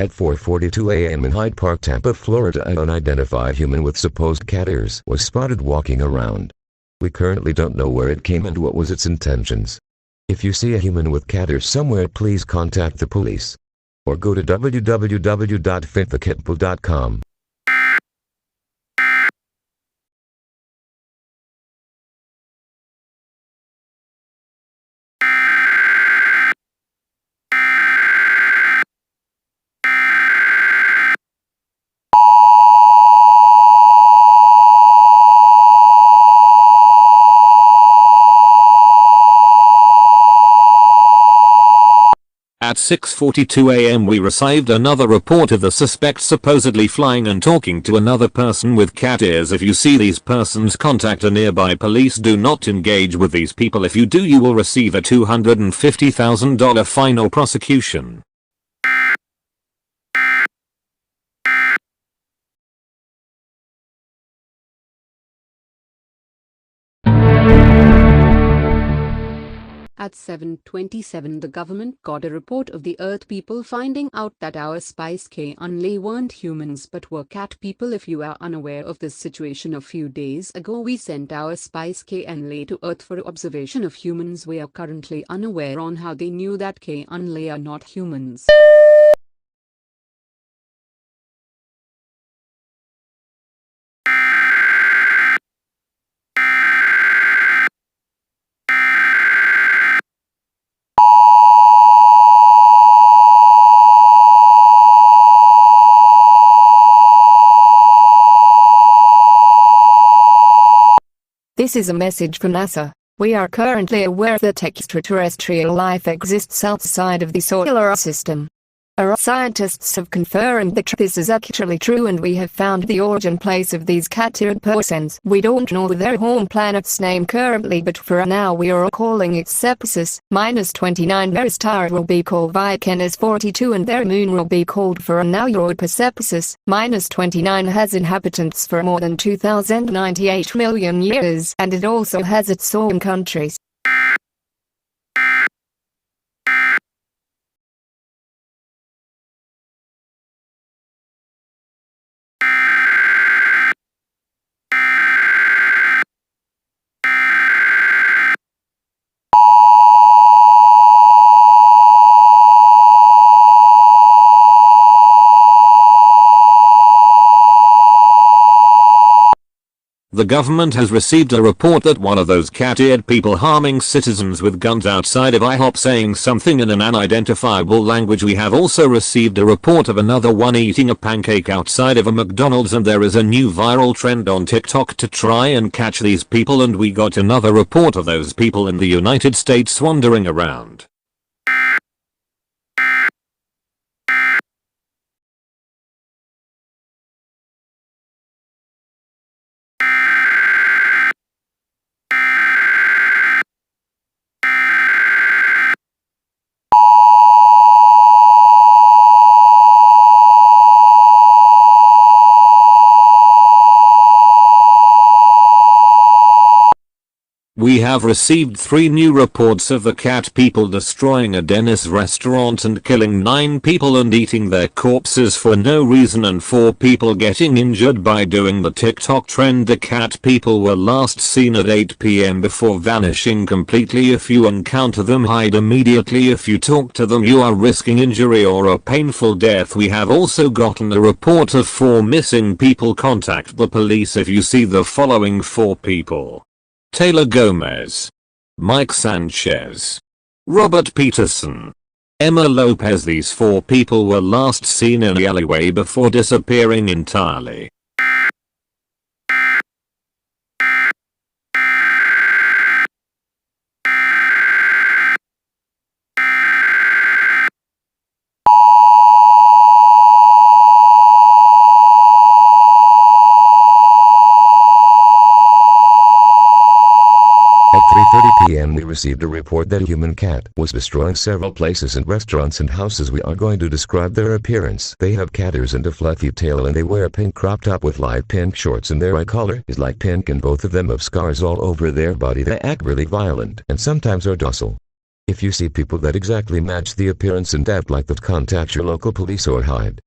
At 4:42 a.m. in Hyde Park, Tampa, Florida, an unidentified human with supposed cat ears was spotted walking around. We currently don't know where it came and what was its intentions. If you see a human with cat ears somewhere, please contact the police. Or go to www.coke.cato. At 6:42 a.m. we received another report of the suspect supposedly flying and talking to another person with cat ears. If you see these persons, contact a nearby police. Do not engage with these people. If you do, you will receive a $250,000 fine or prosecution. At 7:27 the government got a report of the Earth people finding out that our spice only weren't humans but were cat people. If you are unaware of this situation, a few days ago we sent our spice only to Earth for observation of humans. We are currently unaware on how they knew that only are not humans. This is a message from NASA. We are currently aware that extraterrestrial life exists outside of the solar system. Our scientists have confirmed that this is actually true, and we have found the origin place of these cat-eared persons. We don't know their home planet's name currently, but for now we are calling it Cepsis -29. Their star will be called Vicanis 42 and their moon will be called for now Europa. Cepsis -29 has inhabitants for more than 2098 million years, and it also has its own countries. The government has received a report that one of those cat-eared people harming citizens with guns outside of IHOP, saying something in an unidentifiable language. We have also received a report of another one eating a pancake outside of a McDonald's, and there is a new viral trend on TikTok to try and catch these people, and we got another report of those people in the United States wandering around. We have received 3 new reports of the cat people destroying a Denny's restaurant and killing 9 people and eating their corpses for no reason, and 4 people getting injured by doing the TikTok trend. The cat people were last seen at 8 p.m. before vanishing completely. If you encounter them, hide immediately. If you talk to them, you are risking injury or a painful death. We have also gotten a report of 4 missing people. Contact the police if you see the following 4 people: Taylor Gomez, Mike Sanchez, Robert Peterson, Emma Lopez. These 4 people were last seen in the alleyway before disappearing entirely. At 3:30 p.m. we received a report that a human cat was destroying several places and restaurants and houses. We are going to describe their appearance. They have cat ears and a fluffy tail, and they wear a pink crop top with light pink shorts, and their eye color is light pink, and both of them have scars all over their body. They act really violent and sometimes are docile. If you see people that exactly match the appearance and act like that, contact your local police or hide.